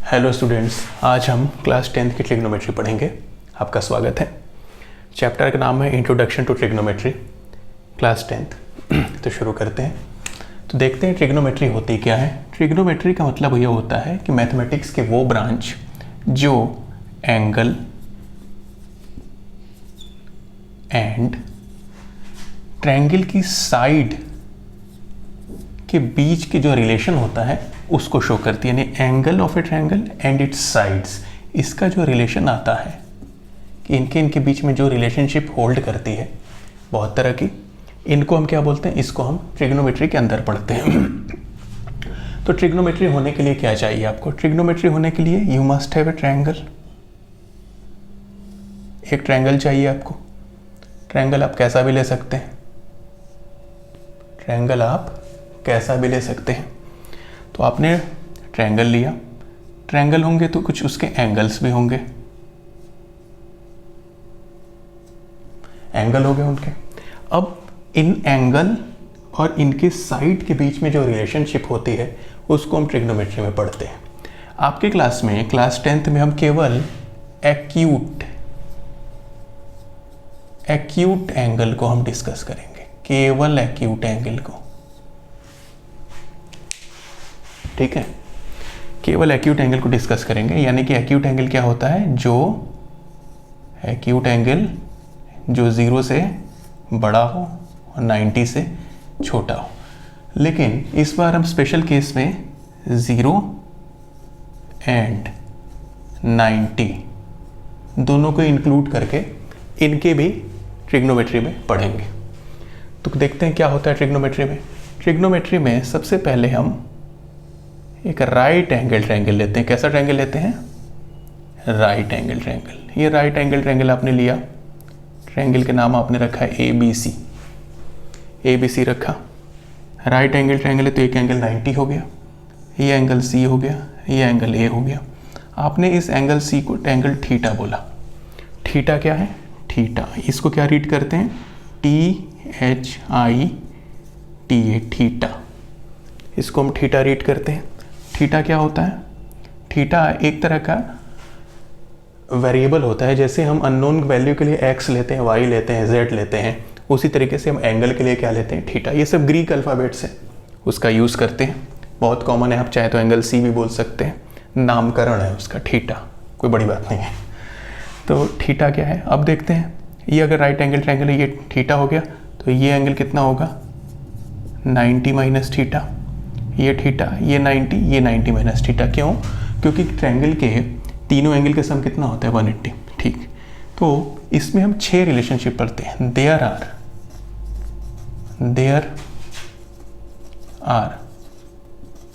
Hello students, आज हम class 10th की ट्रिग्नोमेट्री पढ़ेंगे। आपका स्वागत है। चैप्टर का नाम है introduction to trigonometry, class 10th। तो शुरू करते हैं। तो देखते हैं ट्रिग्नोमेट्री होती क्या है। ट्रिग्नोमेट्री का मतलब ये होता है कि मैथमेटिक्स के वो ब्रांच जो एंगल एंड ट्रायंगल की साइड के बीच के जो रिलेशन होता है उसको शो करती है, यानी angle of A triangle and it's sides, इसका जो रिलेशन आता है कि इनके बीच में जो रिलेशनशिप होल्ड करती है बहुत तरह की, इनको हम क्या बोलते हैं, इसको हम ट्रिग्नोमेट्री के अंदर पढ़ते हैं। तो ट्रिग्नोमेट्री होने के लिए क्या चाहिए आपको? ट्रिग्नोमेट्री होने के लिए you must have a triangle. एक ट्रायंगल चाहिए आपको। ट्रायंगल आप कैसा भी ले सकते हैं, ट्रायंगल आप कैसा भी ले सकते हैं। तो आपने ट्रायंगल लिया, ट्रायंगल होंगे तो कुछ उसके एंगल्स भी होंगे, एंगल हो गए उनके। अब इन एंगल और इनके साइड के बीच में जो रिलेशनशिप होती है उसको हम ट्रिग्नोमेट्री में पढ़ते हैं। आपके क्लास में, क्लास 10th में हम केवल एक्यूट एंगल को हम डिस्कस करेंगे, केवल एक्यूट एंगल को, ठीक है। केवल एक्यूट एंगल को डिस्कस करेंगे। यानी कि एक्यूट एंगल क्या होता है? जो एक्यूट एंगल जो 0 से बड़ा हो और 90 से छोटा हो। लेकिन इस बार हम स्पेशल केस में 0 एंड 90 दोनों को इंक्लूड करके इनके भी ट्रिग्नोमेट्री में पढ़ेंगे। तो देखते हैं क्या होता है ट्रिग्नोमेट्री में। ट्रिग्नोमेट्री में सबसे पहले हम एक राइट एंगल ट्रायंगल लेते हैं। कैसा ट्रायंगल लेते हैं? Right angle triangle. ये राइट एंगल ट्रायंगल आपने लिया, ट्रायंगल के नाम आपने रखा है ABC। ABC रखा, राइट एंगल ट्रायंगल है तो एक एंगल 90 हो गया, ये एंगल C हो गया, ये एंगल A हो गया। आपने इस एंगल C को एंगल थीटा बोला। थीटा क्या है? थीटा। इसको क्या रीड करते हैं? THITA, theta. इसको हम थीटा रीड करते हैं। थीटा क्या होता है? थीटा एक तरह का वेरिएबल होता है। जैसे हम अननोन वैल्यू के लिए x लेते हैं, y लेते हैं, z लेते हैं, उसी तरीके से हम एंगल के लिए क्या लेते हैं? थीटा। ये सब ग्रीक अल्फ़ाबेट से उसका यूज़ करते हैं, बहुत कॉमन है। आप चाहे तो एंगल C भी बोल सकते हैं, नामकरण है उसका थीटा, कोई बड़ी बात नहीं है। तो थीटा क्या है अब देखते हैं। ये अगर राइट एंगल ट्रायंगल है, ये थीटा हो गया, तो ये एंगल कितना होगा? 90 माइनस थीटा। ये थीटा, ये 90, ये 90 माइनस थीटा। क्यों? क्योंकि ट्रायंगल के तीनों एंगल का सम कितना होता है? 180। ठीक, तो इसमें हम 6 रिलेशनशिप पढ़ते हैं। देयर आर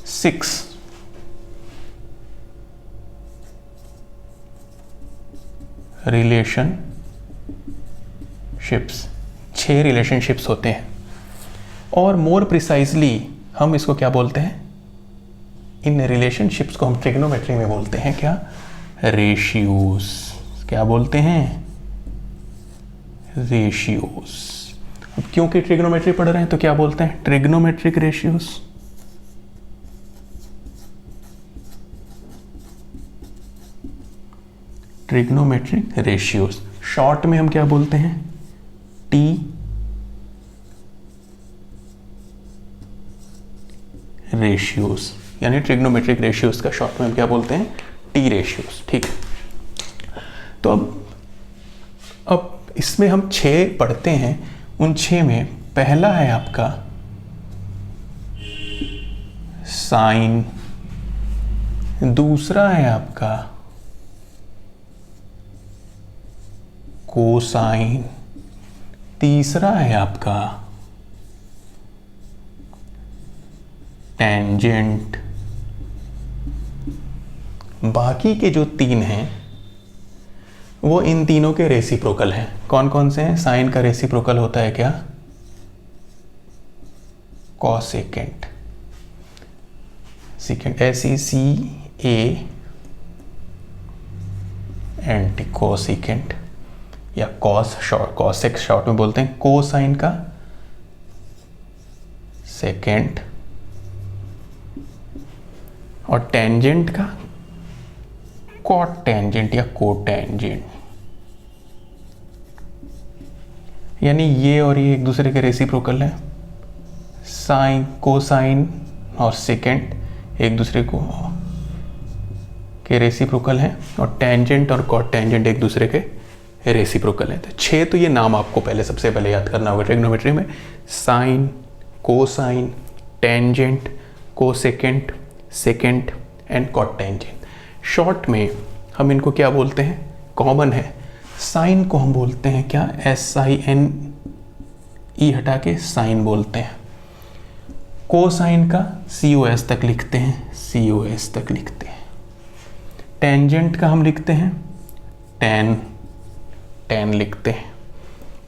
6 रिलेशनशिप्स, 6 रिलेशनशिप्स होते हैं। और मोर प्रिसाइजली हम इसको क्या बोलते हैं? इन रिलेशनशिप्स को हम ट्रिग्नोमेट्री में बोलते हैं क्या? रेशियोज। क्या बोलते हैं? रेशियोज। अब क्योंकि ट्रिग्नोमेट्री पढ़ रहे हैं तो क्या बोलते हैं? Trigonometric ratios. Trigonometric ratios short में हम क्या बोलते हैं? टी रेशियोज, यानी ट्रिग्नोमेट्रिक रेशियोज का शॉर्ट में हम क्या बोलते हैं? T ratios. ठीक है। तो अब इसमें हम 6 पढ़ते हैं। उन 6 में पहला है आपका साइन, दूसरा है आपका कोसाइन, तीसरा है आपका टेंजेंट। बाकी के जो 3 हैं वो इन तीनों के रेसिप्रोकल हैं। कौन कौन से हैं? साइन का रेसिप्रोकल होता है क्या? कॉसेकेंट। सेकेंड SECANT, कॉसेकेंट या कॉसेक शॉर्ट में बोलते हैं। कोसाइन का सेकेंड और टेंजेंट का कॉट टेंजेंट या कोटेंजेंट, यानी ये और ये एक दूसरे के रेसिप्रोकल है। साइन, कोसाइन और सेकेंड एक दूसरे को के रेसिप्रोकल हैं, और टेंजेंट और कॉट टेंजेंट एक दूसरे के रेसिप्रोकल है। तो 6 तो ये नाम आपको पहले सबसे पहले याद करना होगा ट्रिग्नोमेट्री में। Sine, cosine, tangent, cosecant, secant and cot tangent. Short में हम इनको क्या बोलते हैं, कॉमन है, साइन को हम बोलते हैं क्या, SINE हटा के साइन बोलते हैं। कोसाइन का COS तक लिखते हैं, COS तक लिखते हैं। टेंजेंट का हम लिखते हैं टेन, टेन लिखते हैं।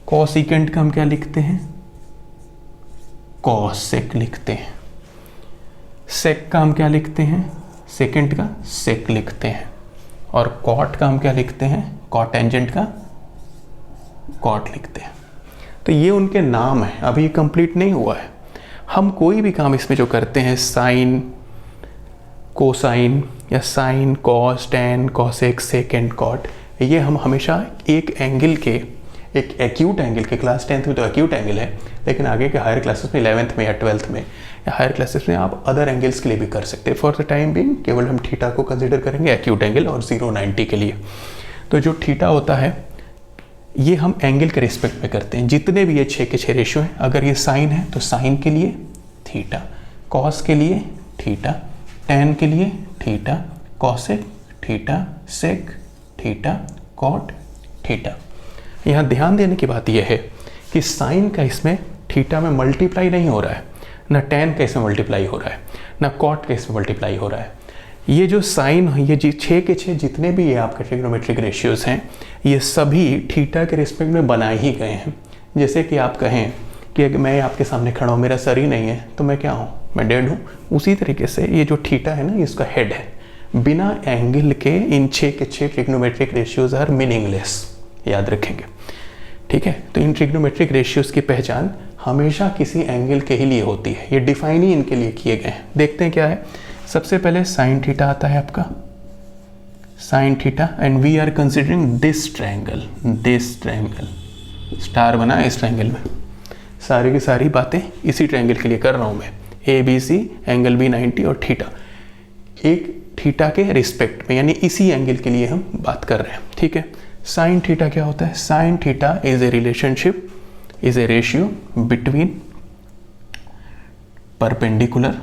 कोसिकेंट का हम क्या लिखते हैं, कॉसेक लिखते हैं। सेक का हम क्या लिखते हैं, सेकेंड का सेक लिखते हैं। और कॉट का हम क्या लिखते हैं, कॉट टेंजेंट का कॉट लिखते हैं। तो ये उनके नाम है, अभी कंप्लीट नहीं हुआ है। हम कोई भी काम इसमें जो करते हैं, साइन, कोसाइन या sine, cos, tan, cosec, second, cot, ये हम हमेशा एक एंगल के, एक एक्यूट एंगल के, क्लास 10th में तो एक्यूट एंगल है, लेकिन आगे के हायर क्लासेस में 11th में या 12th में या हायर क्लासेस में आप अदर एंगल्स के लिए भी कर सकते हैं। फॉर द टाइम बिंग केवल हम थीटा को कंसिडर करेंगे एक्यूट एंगल और 0-90 के लिए। तो जो थीटा होता है ये हम एंगल के रिस्पेक्ट में करते हैं। जितने भी ये 6 के 6 रेशियो हैं, अगर ये साइन है तो साइन के लिए थीटा, कॉस के लिए थीटा, टेन के लिए theta, cosec theta, sec theta, cot theta. यहाँ ध्यान देने की बात यह है कि साइन का इसमें थीटा में मल्टीप्लाई नहीं हो रहा है, ना टेन का इसमें मल्टीप्लाई हो रहा है, ना कॉट का इसमें मल्टीप्लाई हो रहा है। ये जो साइन, ये 6 के 6 जितने भी ये आपके ट्रिग्नोमेट्रिक रेशियोज हैं, ये सभी थीटा के रिस्पेक्ट में बनाए ही गए हैं। जैसे कि आप कहें कि अगर मैं आपके सामने खड़ा हूँ, मेरा सर ही नहीं है, तो मैं क्या हूँ, मैं डेड हूँ। उसी तरीके से ये जो थीटा है ना, इसका हेड है। बिना एंगल के इन 6 के 6 ट्रिग्नोमेट्रिक रेशियोज आर मीनिंगलेस, याद रखेंगे, ठीक है। तो इन ट्रिग्नोमेट्रिक रेशियोज की पहचान हमेशा किसी एंगल के ही लिए होती है, ये डिफाइन ही इनके लिए किए गए हैं। देखते हैं क्या है। सबसे पहले साइन थीटा आता है आपका, sine theta, and we are considering this triangle, this triangle, star बना है इस ट्रायंगल में। सारी की सारी बातें इसी ट्रायंगल के लिए कर रहा हूँ मैं, ABC, एंगल B 90 और थीटा, एक थीटा के रिस्पेक्ट में, यानी इसी एंगल के लिए हम बात कर रहे हैं, ठीक है। साइन थीटा क्या होता है, sine theta is a relationship, is a ratio between perpendicular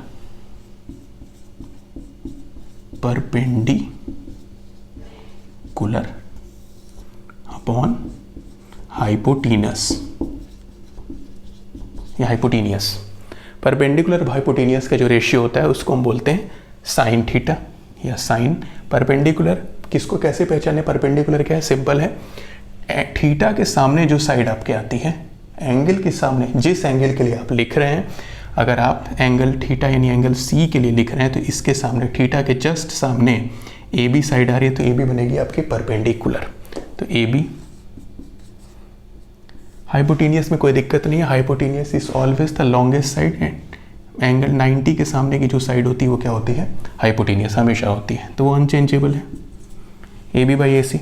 upon hypotenuse या हाइपोटीनियस। परपेंडिकुलर हाइपोटीनियस का जो रेशियो होता है उसको हम बोलते हैं साइन थीटा या साइन। परपेंडिकुलर किसको कैसे पहचाने, परपेंडिकुलर क्या है, सिंपल है, थीटा के सामने जो साइड आपके आती है, एंगल के सामने जिस एंगल के लिए आप लिख रहे हैं, अगर आप एंगल थीटा यानी एंगल C के लिए लिख रहे हैं, तो इसके सामने थीटा के जस्ट सामने AB साइड आ रही है, तो AB बनेगी आपकी परपेंडिकुलर। तो AB, हाइपोटीनियस में कोई दिक्कत नहीं है, hypotenuse is always the longest side, and angle 90 के सामने की जो साइड होती है वो क्या होती है, हाइपोटीनियस हमेशा होती है, तो वो अनचेंजेबल है, AB/AC।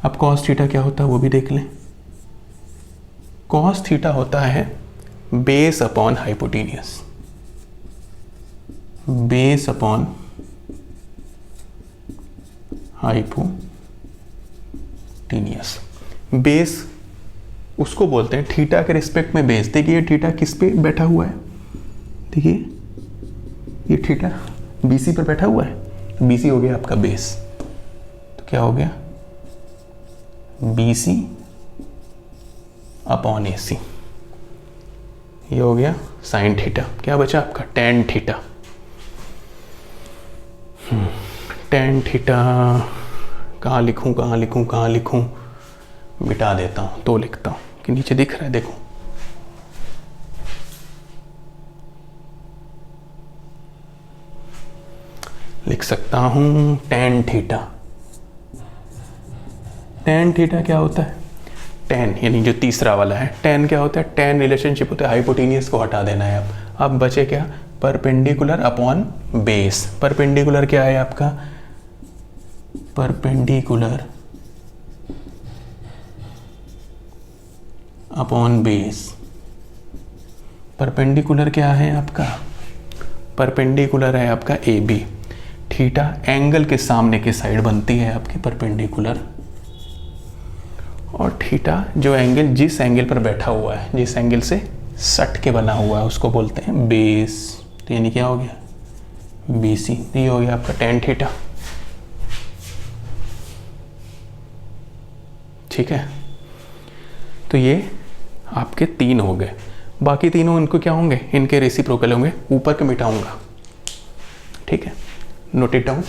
अब कॉस थीटा क्या होता है वो भी देख लें। कॉस थीटा होता है base upon hypotenuse, base upon hypotenuse. Base उसको बोलते हैं थीटा के रिस्पेक्ट में बेस। देखिए थीटा किस पे बैठा हुआ है, देखिए ये थीटा BC पर बैठा हुआ है, BC हो गया आपका बेस, तो क्या हो गया, BC अपॉन AC, ये हो गया साइन थीटा। क्या बचा आपका, टेन थीटा। टेन थीटा कहाँ लिखूं, मिटा देता हूँ, तो लिखता हूँ कि नीचे दिख रहा है, देखो लिख सकता हूँ टेन थीटा। टेन थीटा क्या होता है, टेन यानी जो तीसरा वाला है, टेन क्या होता है, टेन रिलेशनशिप होता है, हाइपोटीनियस को हटा देना है। अब बचे क्या, परपेंडिकुलर अपॉन बेस। परपेंडिकुलर क्या है आपका, परपेंडिकुलर अपॉन बेस। परपेंडिकुलर क्या है आपका? परपेंडिकुलर है आपका ए बी। थीटा एंगल के सामने की साइड बनती है आपकी परपेंडिकुलर, और थीटा जो एंगल जिस एंगल पर बैठा हुआ है, जिस एंगल से सट के बना हुआ है, उसको बोलते हैं बेस। तो यानी क्या हो गया? B C. ये हो गया आपका टेन थीटा। ठीक है, तो ये आपके तीन हो गए। बाकी तीनों इनको क्या होंगे? इनके रेसिप्रोकल होंगे। ऊपर के मिटाऊंगा, ठीक है, नोट इट डाउन।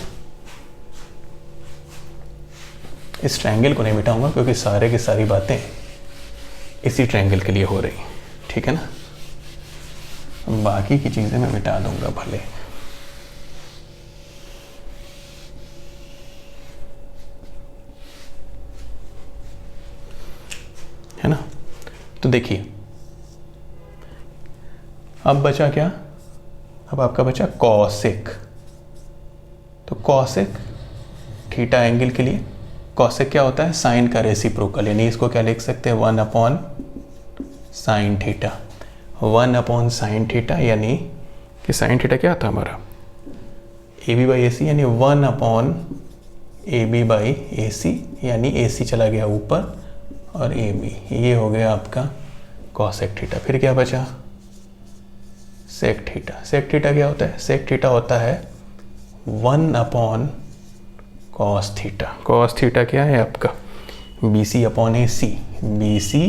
इस ट्रायंगल को नहीं मिटाऊंगा क्योंकि सारे की सारी बातें इसी ट्रायंगल के लिए हो रही, ठीक है ना। बाकी की चीजें मैं मिटा दूंगा भले। है ना। तो देखिए अब बचा क्या? अब आपका बचा कॉसेक। तो कॉसेक थीटा एंगल के लिए कॉसेक क्या होता है? साइन का रेसिप्रोकल, यानी इसको क्या लिख सकते हैं? 1 upon sine theta. 1 upon sine theta, यानी कि साइन थीटा क्या था हमारा? ए बी बाई ए सी, यानी 1 upon A B by A सी, यानी ए सी चला गया ऊपर और ए बी। ये हो गया आपका कॉसेक थीटा। फिर क्या बचा? Sec theta. सेक थीटा क्या होता है? सेक थीटा होता है 1 upon cos theta. Cos theta क्या है आपका? B C upon A C. B C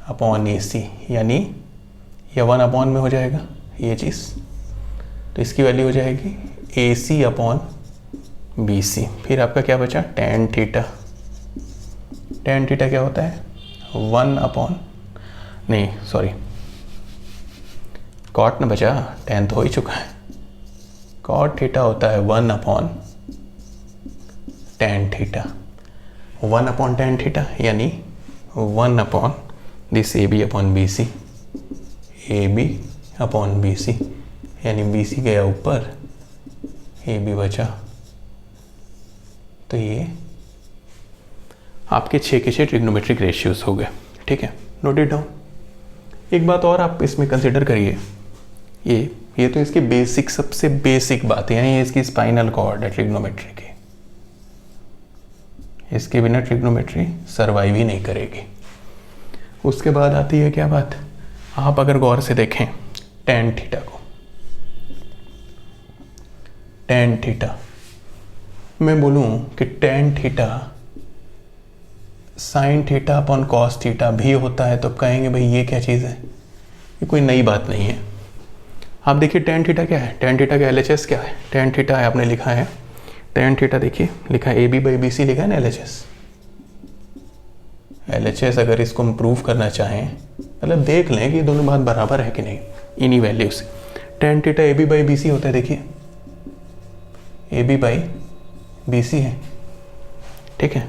upon A सी, यानी ये 1 अपॉन में हो जाएगा ये चीज़, तो इसकी वैल्यू हो जाएगी ए सी अपॉन बी सी। फिर आपका क्या बचा? Tan theta. टेन थीटा क्या होता है? 1 अपॉन, नहीं सॉरी, कॉट न बचा, टेन तो हो ही चुका है। कॉट थीटा होता है 1 upon tan theta. 1 upon tan theta, यानी 1 upon this A B upon B C. A B upon B C, यानी बी सी गया ऊपर, ए बी बचा। तो ये आपके 6 के 6 ट्रिग्नोमेट्रिक रेशियोज हो गए, ठीक है, नोट इट डाउन। एक बात और आप इसमें कंसिडर करिए, ये तो इसकी बेसिक, सबसे बेसिक बात है, यानी इसकी स्पाइनल कॉर्ड है ट्रिग्नोमेट्री की। इसके बिना ट्रिग्नोमेट्री सर्वाइव ही नहीं करेगी। उसके बाद आती है क्या बात? आप अगर गौर से देखें टेन थीटा को, टेन थीटा मैं बोलूं कि tan theta sine theta upon cos theta भी होता है, तो कहेंगे भाई ये क्या चीज़ है, ये कोई नई बात नहीं है। आप देखिए टेन थीटा क्या है? टेन थीटा का LHS क्या है? टेन थीटा है, आपने लिखा है टेन थीटा, देखिए लिखा है A B by B C, लिखा है ना LHS। अगर इसको हम प्रूव करना चाहें, मतलब देख लें कि दोनों बात बराबर है कि नहीं इन्हीं वैल्यू से। Tan theta A B by B C होता है, देखिए A B by B C है, ठीक है।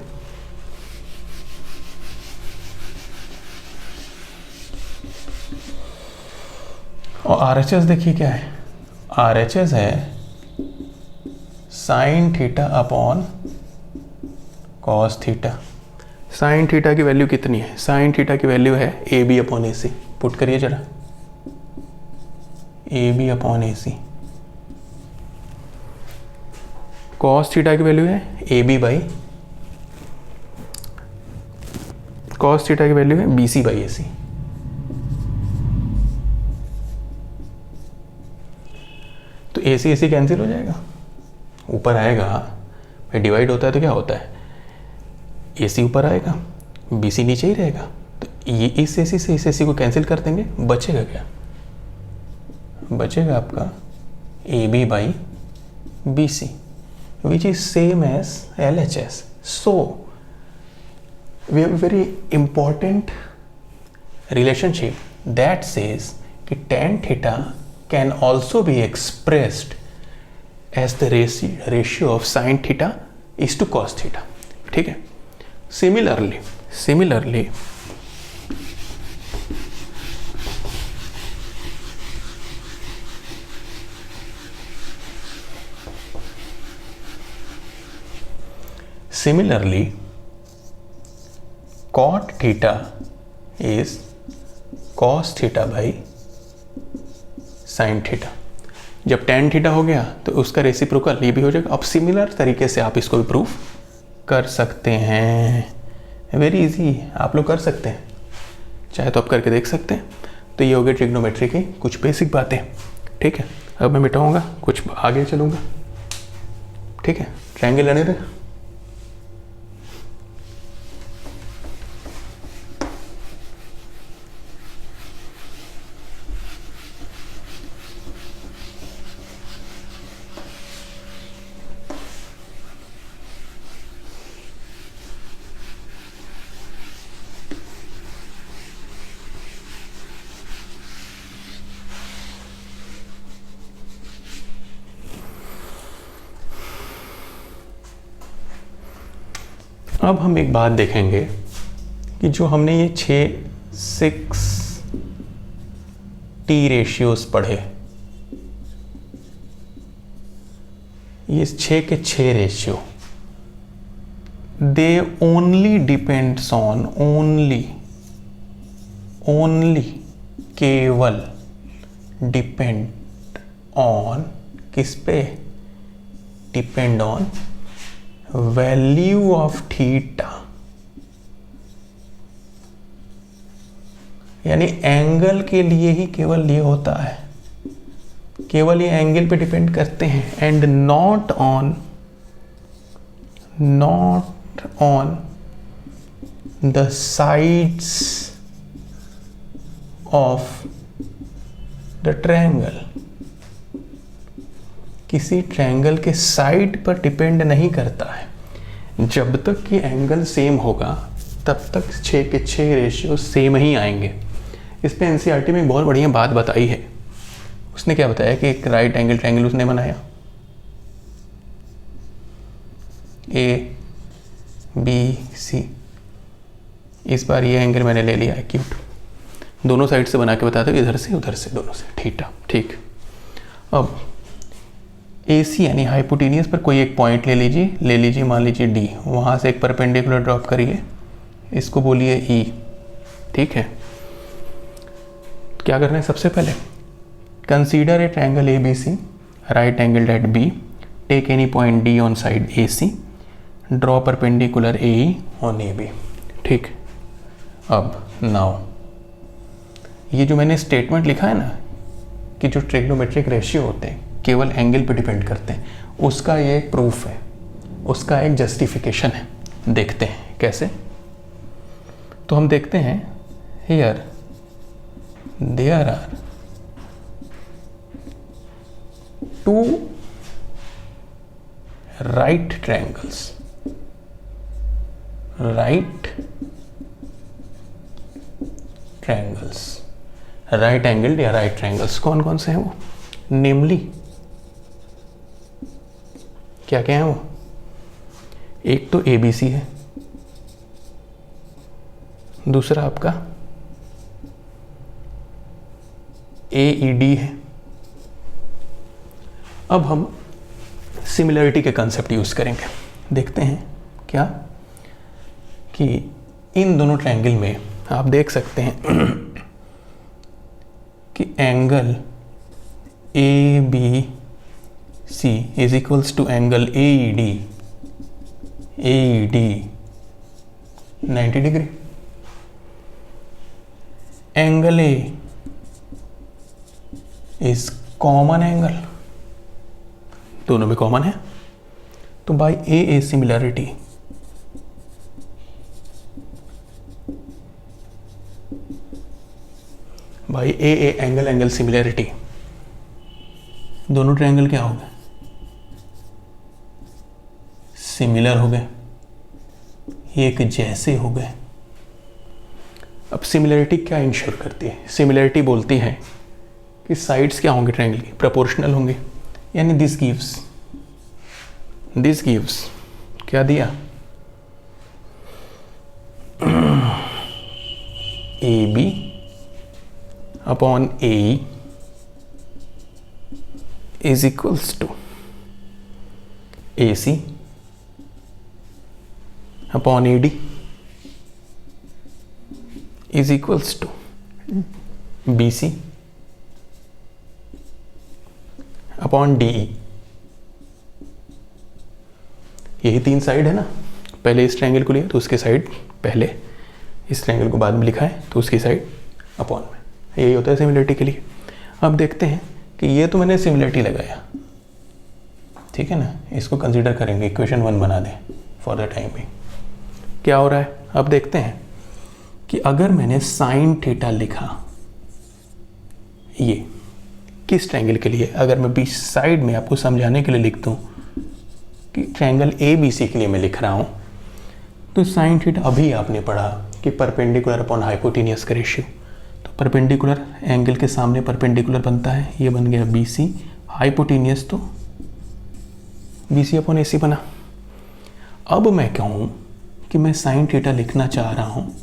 और RHS देखिए क्या है? RHS है sine theta upon cos theta. Sine theta की वैल्यू कितनी है? साइन थीटा की वैल्यू है A B upon A C. Put करिए जरा, A B upon A C. Cos theta की वैल्यू है A B by, cos theta की वैल्यू है B C by A C. तो ए सी कैंसिल हो जाएगा, ऊपर आएगा, फिर डिवाइड होता है तो क्या होता है? ए सी ऊपर आएगा, बी सी नीचे ही रहेगा। तो ये इस ए सी से इस ए सी को कैंसिल कर देंगे, बचेगा क्या? बचेगा आपका A B by B C, which is same as LHS। So we have a very important relationship that says कि tan theta can also be expressed as the ratio of sin theta is to cos theta, ठीक है। Similarly similarly cot theta is cos theta by sin theta. जब tan theta हो गया तो उसका reciprocal ये भी हो जाएगा। अब सिमिलर तरीके से आप इसको भी प्रूफ कर सकते हैं। वेरी इजी, आप लोग कर सकते हैं, चाहे तो आप करके देख सकते हैं। तो ये हो गया ट्रिग्नोमेट्री की कुछ बेसिक बातें। ठीक है, अब मैं मिटाऊंगा, कुछ आगे चलूंगा। ठीक है, ट्रायंगल रहने दे। अब हम एक बात देखेंगे कि जो हमने ये 6 टी रेशियोज पढ़े, ये 6 के 6 ratio, they only depends on only केवल डिपेंड ऑन किस पे? Depend on value of theta, यानी एंगल के लिए ही केवल ये होता है, केवल ये एंगल पे डिपेंड करते हैं, and not on the sides of the triangle. किसी ट्रायंगल के साइड पर डिपेंड नहीं करता है। जब तक कि एंगल सेम होगा तब तक 6 के 6 रेशियो सेम ही आएंगे। इस पे एनसीईआरटी में एक बहुत बढ़िया बात बताई है। उसने क्या बताया कि एक राइट एंगल ट्रायंगल उसने बनाया, ABC। इस बार ये एंगल मैंने ले लिया एक्यूट, दोनों साइड से बना के बताया था, इधर से उधर से दोनों से थीटा। ठीक, अब AC यानी हाइपोटेनियस पर कोई एक पॉइंट ले लीजिए मान लीजिए D, वहाँ से एक परपेंडिकुलर ड्रॉप करिए, इसको बोलिए E। ठीक है, क्या करना है? सबसे पहले consider a triangle ABC, right angle at B, take any point D on side AC, draw perpendicular AE on AB। ठीक, अब नाउ ये जो मैंने स्टेटमेंट लिखा है ना कि जो ट्रिग्नोमेट्रिक रेशियो होते हैं केवल एंगल पे डिपेंड करते हैं, उसका ये एक प्रूफ है, उसका एक जस्टिफिकेशन है। देखते हैं कैसे। तो हम देखते हैं, here there are 2 right triangles, right angle या राइट ट्रायंगल्स। कौन कौन से हैं वो? नेमली क्या क्या है वो? एक तो ABC है, दूसरा आपका AED है। अब हम सिमिलरिटी के कंसेप्ट यूज करेंगे। देखते हैं क्या कि इन दोनों ट्रायंगल में आप देख सकते हैं कि angle ABC is equals to angle AED 90 degree. Angle A is common angle, दोनों में कॉमन है, तो by AA similarity by AA angle similarity दोनों ट्रायंगल क्या हो गए? सिमिलर हो गए, एक जैसे हो गए। अब सिमिलरिटी क्या इंश्योर करती है? सिमिलरिटी बोलती है कि साइड्स क्या होंगे ट्रायंगल की? प्रोपोर्शनल होंगे, यानी दिस गिव्स क्या दिया? AB upon AE is equals to AC upon AD is equals to BC upon DE। यही 3 साइड है ना, पहले इस ट्रायंगल को लिया तो उसके साइड पहले, इस ट्रायंगल को बाद में लिखा है तो उसकी साइड अपॉन में, यही होता है सिमिलरिटी के लिए। अब देखते हैं कि ये तो मैंने सिमिलरिटी लगाया, ठीक है ना, इसको कंसीडर करेंगे, इक्वेशन 1 बना दें फॉर द टाइम बिंग। क्या हो रहा है अब देखते हैं कि अगर मैंने साइन थीटा लिखा ये किस ट्रायंगल के लिए, अगर मैं बीच साइड में आपको समझाने के लिए लिख दूं कि ट्रायंगल ABC के लिए मैं लिख रहा हूं, तो साइन थीटा अभी आपने पढ़ा कि परपेंडिकुलर अपॉन हाइपोटेनियस का रेशियो, तो परपेंडिकुलर एंगल के सामने परपेंडिकुलर बनता है, ये बन गया BC, हाइपोटेनियस तो BC अपॉन AC बना। अब मैं कहूँ कि मैं साइन थीटा लिखना चाह रहा हूँ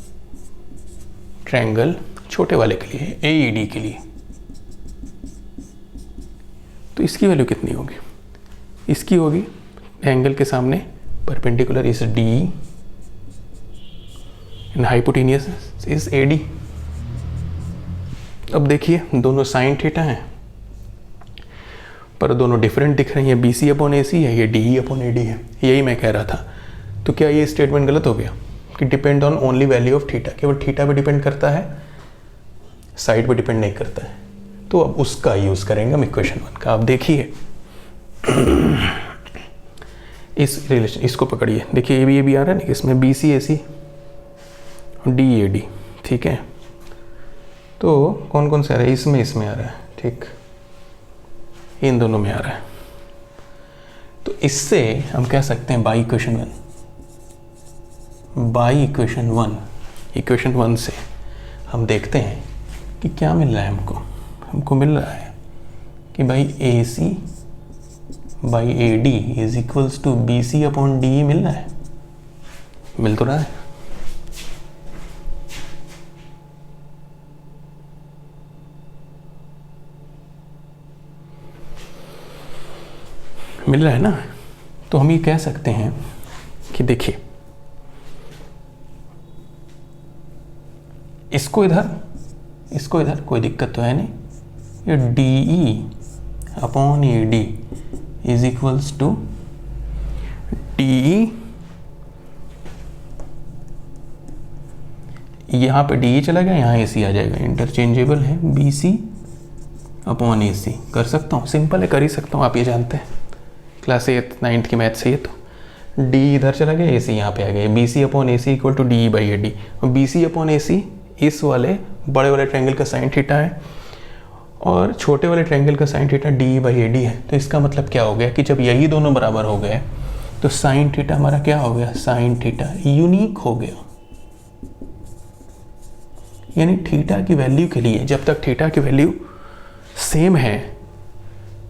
ट्रायंगल छोटे वाले के लिए, AED के लिए, तो इसकी वैल्यू कितनी होगी? इसकी होगी एंगल के सामने perpendicular is DE and hypotenuse is AD। अब देखिए दोनों साइन थीटा हैं पर दोनों डिफरेंट दिख रहे हैं, ये BC अपॉन AC है, ये DE अपॉन AD है, यही मैं कह रहा था। तो क्या ये स्टेटमेंट गलत हो गया कि depend on only value of theta, केवल थीटा पे डिपेंड करता है, साइड पे डिपेंड नहीं करता है? तो अब उसका यूज़ करेंगे हम इक्वेशन 1 का। अब देखिए इस रिलेशन, इसको पकड़िए, देखिए ये भी आ रहा है ना, इसमें BC AC DE AD, ठीक है, तो कौन कौन से आ रहा है? इसमें आ रहा है, ठीक, इन दोनों में आ रहा है। तो इससे हम कह सकते हैं बाई इक्वेशन 1 से हम देखते हैं कि क्या मिल रहा है हमको मिल रहा है कि भाई AC by AD is equals to BC upon DE मिल रहा है, मिल तो रहा है। मिल रहा है ना, तो हम ये कह सकते हैं कि देखिए इसको इधर कोई दिक्कत तो है नहीं, ये DE upon AD is equals to DE, यहाँ पे DE चला गया, यहाँ AC आ जाएगा, इंटरचेंजेबल है, BC अपॉन AC कर सकता हूँ, सिंपल है, कर ही सकता हूँ, आप ये जानते हैं क्लास 8th 9th की मैथ से। ये तो D इधर चला गया, AC यहाँ पे आ गया, BC upon AC equal to DE by AD, और BC अपॉन AC इस वाले बड़े वाले ट्रायंगल का साइन थीटा है और छोटे वाले ट्रायंगल का sine theta DE by AD है। तो इसका मतलब क्या हो गया कि जब यही दोनों बराबर हो गए तो साइन थीटा हमारा क्या हो गया? साइन थीटा यूनिक हो गया, यानी थीटा की वैल्यू के लिए जब तक थीटा की वैल्यू सेम है,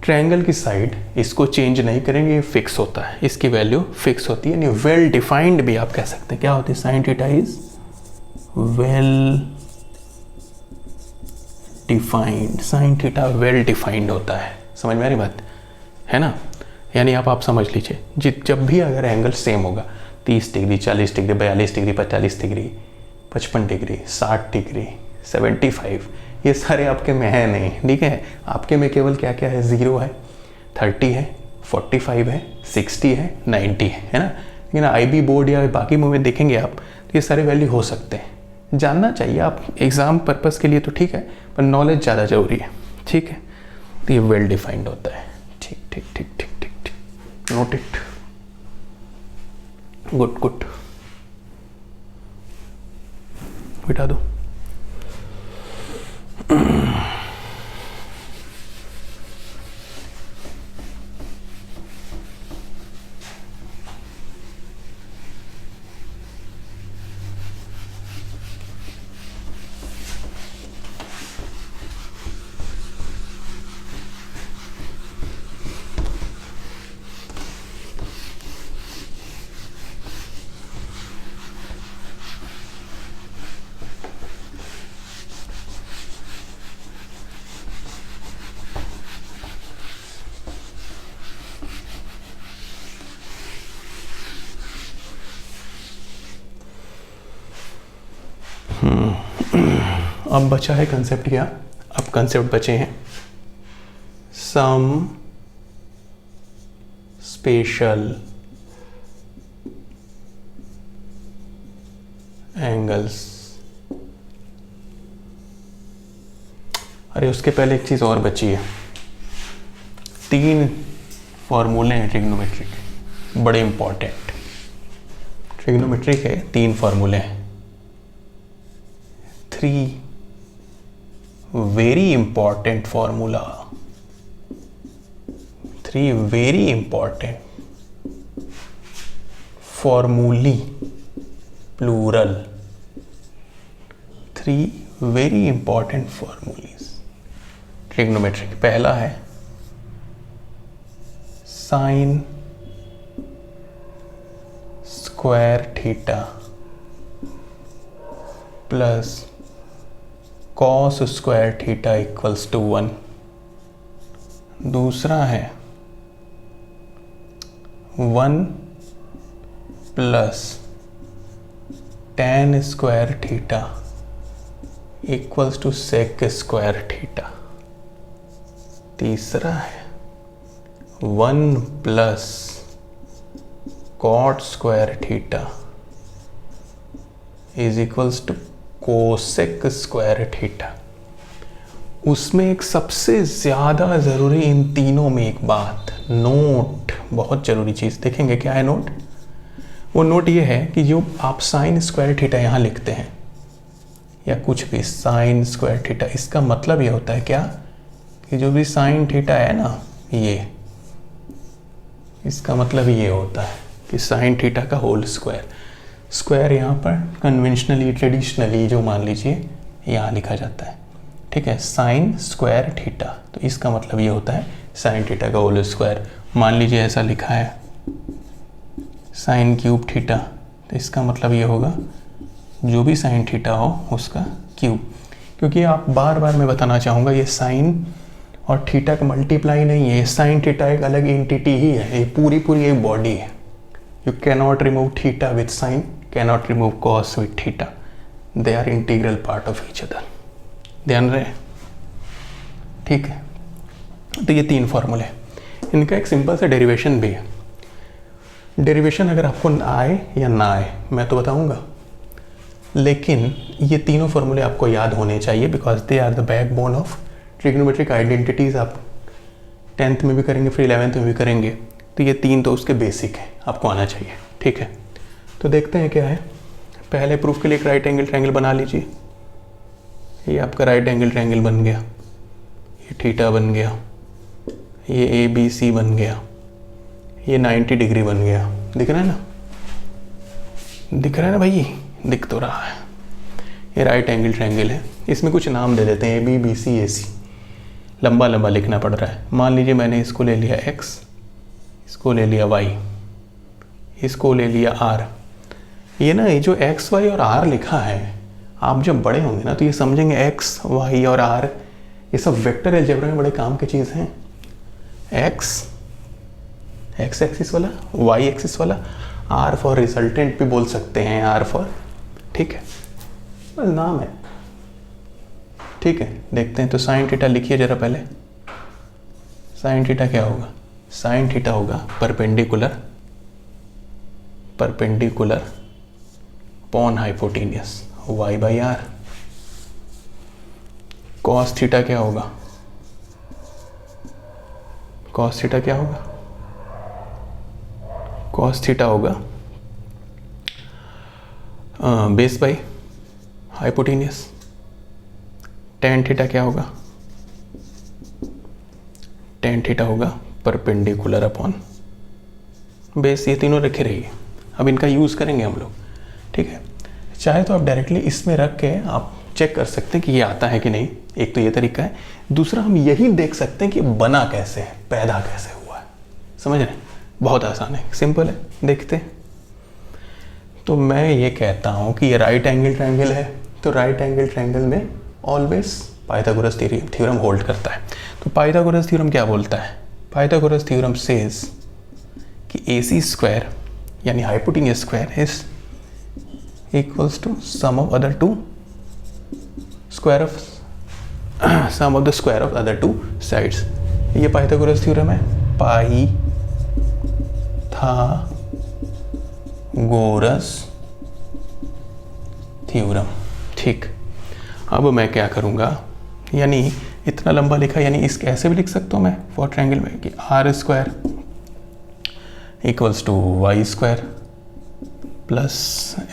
ट्रायंगल की साइड इसको चेंज नहीं करेंगे, ये फिक्स होता है, इसकी वैल्यू फिक्स होती है, यानी वेल डिफाइंड भी आप कह सकते हैं। क्या होती है? Sine theta is well defined, sine theta well defined होता है। समझ में आ रही बात है ना? यानी आप समझ लीजिए जब भी अगर एंगल सेम होगा, 30 degree, 40 degree, 42 degree, 45 degree, 55 degree, 60 degree, 75, ये सारे आपके में है नहीं, ठीक है? आपके में केवल क्या क्या है? 0 है, 30 है, 45 है, 60 है, 90 है ना? लेकिन IB बोर्ड या बाकी में देखेंगे आप तो ये सारे वैल्यू हो सकते हैं, जानना चाहिए आप एग्ज़ाम पर्पस के लिए तो ठीक है, पर नॉलेज ज़्यादा ज़रूरी है, ठीक है? तो ये वेल डिफाइंड होता है, ठीक ठीक ठीक ठीक ठीक ठीक, नोट इट, गुड गुड, बिठा दो। अब बचा है कंसेप्ट क्या, अब कंसेप्ट बचे हैं सम स्पेशल एंगल्स। अरे उसके पहले एक चीज़ और बची है, 3 फॉर्मूले हैं ट्रिग्नोमेट्री के, बड़े इंपॉर्टेंट। ट्रिग्नोमेट्री के 3 फॉर्मूले हैं, 3 very important formula, 3 very important formulae plural, 3 very important formulaes trigonometric. पहला है sine square theta plus cos square theta equals to 1। दूसरा है 1 plus tan square theta equals to sec square theta. तीसरा है 1 plus cot square theta is equals to cosec square theta. उसमें एक सबसे ज़्यादा ज़रूरी, इन तीनों में एक बात, नोट, बहुत ज़रूरी चीज़ देखेंगे। क्या है नोट? वो नोट ये है कि जो आप साइन स्क्वायर थीटा यहाँ लिखते हैं या कुछ भी साइन स्क्वायर थीटा, इसका मतलब ये होता है क्या कि जो भी साइन थीटा है ना, ये इसका मतलब ये होता है कि साइन थीटा का होल स्क्वायर। स्क्वायर यहाँ पर कन्वेंशनली ट्रेडिशनली जो मान लीजिए यहाँ लिखा जाता है, ठीक है, साइन स्क्वायर थीटा, तो इसका मतलब ये होता है साइन थीटा का होल स्क्वायर। मान लीजिए ऐसा लिखा है साइन क्यूब थीटा, तो इसका मतलब ये होगा जो भी साइन थीटा हो उसका क्यूब। क्योंकि आप बार बार मैं बताना चाहूँगा, ये साइन और थीटा का मल्टीप्लाई नहीं है, साइन थीटा एक अलग एंटिटी ही है, ये पूरी एक बॉडी है। You can not remove theta with sine, can not remove cos with theta, they are integral part of each other. ध्यान रहे, ठीक है। तो ये 3 फॉर्मूले, इनका एक सिंपल सा डेरिवेशन भी है। डेरिवेशन अगर आपको आए या ना आए मैं तो बताऊंगा, लेकिन ये तीनों फॉर्मूले आपको याद होने चाहिए, because they are the backbone of trigonometric identities. आप 10th में भी करेंगे, फिर 11th में भी करेंगे, तो ये 3 तो उसके बेसिक है, आपको आना चाहिए, ठीक है। तो देखते हैं क्या है। पहले प्रूफ के लिए एक राइट एंगल ट्रायंगल बना लीजिए। ये आपका राइट एंगल ट्रायंगल बन गया, ये थीटा बन गया, ये ABC बन गया, ये 90 डिग्री बन गया। दिख रहा है ना, दिख रहा है ना भाई, दिख तो रहा है। ये राइट एंगल ट्रायंगल है, इसमें कुछ नाम दे देते हैं, AB BC AC, लंबा लंबा लिखना पड़ रहा है। मान लीजिए मैंने इसको ले लिया X, इसको ले लिया Y, इसको ले लिया R। ये ना, ये जो X Y और R लिखा है, आप जब बड़े होंगे ना तो ये समझेंगे X Y और R ये सब वेक्टर अलजेब्रा में बड़े काम की चीज़ हैं। X एक्सिस वाला, Y एक्सिस वाला, R फॉर रिजल्टेंट भी बोल सकते हैं, R फॉर, ठीक है, बस नाम है, ठीक है। देखते हैं, तो साइन थीटा लिखिए जरा पहले। साइन थीटा क्या होगा? साइन थीटा होगा perpendicular upon hypotenuse y by R. Cos theta क्या होगा? कॉस थीटा क्या होगा? कॉस थीटा होगा base by hypotenuse. Tan theta क्या होगा? टेन थीटा होगा परपेंडिकुलर अपॉन बेस। ये तीनों रखे रहिए, अब इनका यूज़ करेंगे हम लोग, ठीक है। चाहे तो आप डायरेक्टली इसमें रख के आप चेक कर सकते हैं कि ये आता है कि नहीं, एक तो ये तरीका है। दूसरा हम यही देख सकते हैं कि बना कैसे है, पैदा कैसे हुआ है, समझ रहे हैं? बहुत आसान है, सिंपल है, देखते हैं। तो मैं ये कहता हूँ कि ये राइट एंगल ट्रायंगल है, तो राइट एंगल ट्रायंगल में ऑलवेज पाइथागोरस थ्योरम होल्ड करता है। तो पाइथागोरस थ्योरम क्या बोलता है? पाइथागोरस थ्योरम सेज कि AC स्क्वायर यानी hypotenuse square is equals to sum of other two square of sum of the square of other two sides. ये पाइथागोरस थ्योरम है, पाइथागोरस थ्योरम। ठीक, अब मैं क्या करूँगा, यानी इतना लंबा लिखा, यानी इसके ऐसे भी लिख सकता हूँ मैं फॉर ट्रायंगल में कि R square equals to Y square plus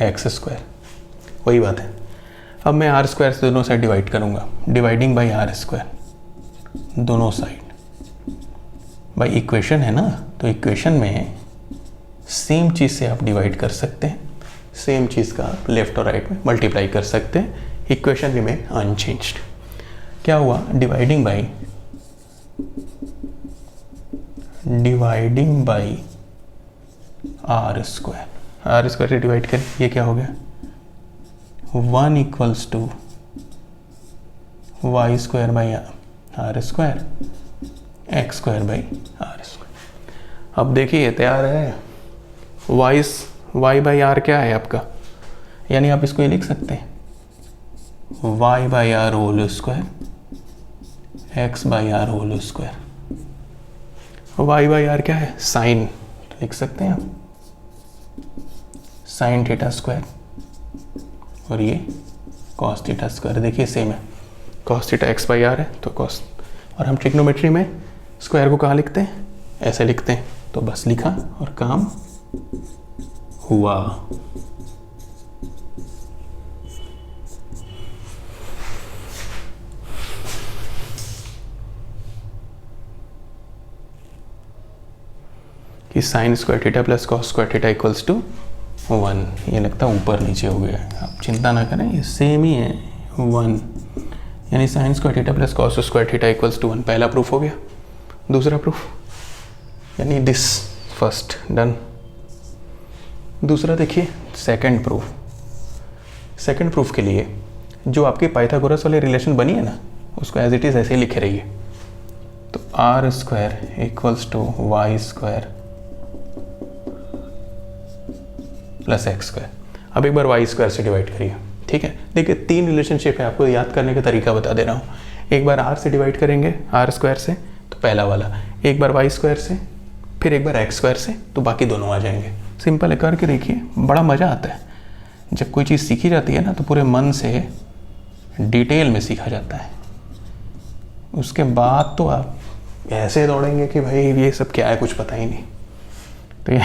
X square, वही बात है। अब मैं आर स्क्वायर से दोनों साइड डिवाइड करूँगा, डिवाइडिंग बाई आर स्क्वायर, दोनों साइड भाई इक्वेशन है ना, तो इक्वेशन में सेम चीज़ से आप डिवाइड कर सकते हैं, सेम चीज़ का लेफ्ट और राइट में मल्टीप्लाई कर सकते हैं, इक्वेशन रिमेन अनचेंज्ड। क्या हुआ, डिवाइडिंग बाई आर स्क्वायर से डिवाइड करें, ये क्या हो गया, 1 equals to Y square by R square X square by R square. अब देखिए तैयार है, वाई बाई आर क्या है आपका, यानी आप इसको ये लिख सकते हैं Y by R whole square X by R whole square. Y by R क्या है, साइन, तो लिख सकते हैं आप साइन थीटा स्क्वायर, और ये कॉस थीटा स्क्वायर। देखिए सेम है, cos theta X by R है तो कॉस, और हम ट्रिग्नोमेट्री में स्क्वायर को कहाँ लिखते हैं, ऐसे लिखते हैं, तो बस लिखा और काम हुआ। कि sine square theta plus cos square theta equals to 1, ये लगता है ऊपर नीचे हो गया है, आप चिंता ना करें, ये सेम ही है 1, यानी sine square theta plus cos square theta equals to 1, पहला प्रूफ हो गया। दूसरा प्रूफ, यानी दिस फर्स्ट डन। दूसरा देखिए सेकंड प्रूफ। सेकंड प्रूफ के लिए जो आपकी पाइथागोरस वाली रिलेशन बनी है ना, उसको एज इट इज़ ऐसे ही लिखे रहिए, तो R square equals to Y square plus X square. अब एक बार वाई स्क्वायर से डिवाइड करिए, ठीक है। देखिए 3 रिलेशनशिप है, आपको याद करने का तरीका बता दे रहा हूँ। एक बार आर से डिवाइड करेंगे, आर स्क्वायर से, तो पहला वाला, एक बार वाई स्क्वायर से, फिर एक बार एक्स स्क्वायर से, तो बाकी दोनों आ जाएंगे। सिंपल है, करके देखिए, बड़ा मज़ा आता है जब कोई चीज़ सीखी जाती है ना, तो पूरे मन से डिटेल में सीखा जाता है। उसके बाद तो आप ऐसे दौड़ेंगे कि भाई ये सब क्या है, कुछ पता ही नहीं। तो ये